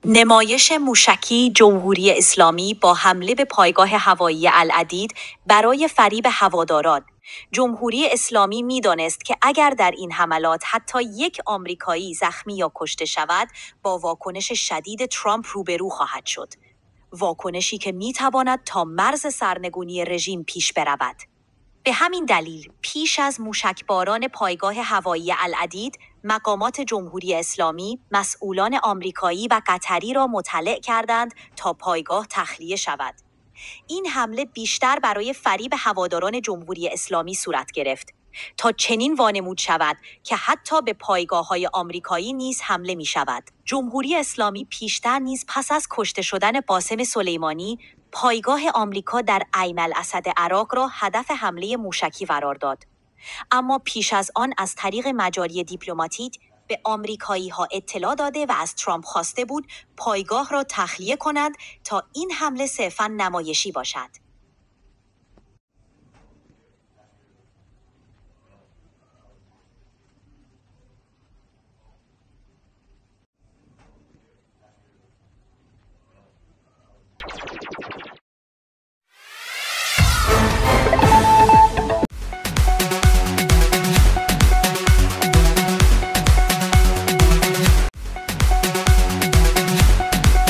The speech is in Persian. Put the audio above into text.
نمایش موشکی جمهوری اسلامی با حمله به پایگاه هوایی العدید برای فریب هواداران. جمهوری اسلامی می‌دانست که اگر در این حملات حتی یک آمریکایی زخمی یا کشته شود، با واکنش شدید ترامپ روبرو خواهد شد. واکنشی که می‌تواند تا مرز سرنگونی رژیم پیش برود. به همین دلیل پیش از موشکباران پایگاه هوایی العدید، مقامات جمهوری اسلامی مسئولان آمریکایی و قطری را مطلع کردند تا پایگاه تخلیه شود. این حمله بیشتر برای فریب هواداران جمهوری اسلامی صورت گرفت تا چنین وانمود شود که حتی به پایگاه‌های آمریکایی نیز حمله می شود. جمهوری اسلامی پیشتر نیز پس از کشته شدن قاسم سلیمانی، پایگاه آمریکا در عین الاسد عراق را هدف حمله موشکی قرار داد. اما پیش از آن از طریق مجاری دیپلماتیک به آمریکایی‌ها اطلاع داده و از ترامپ خواسته بود پایگاه را تخلیه کند تا این حمله صرفاً نمایشی باشد.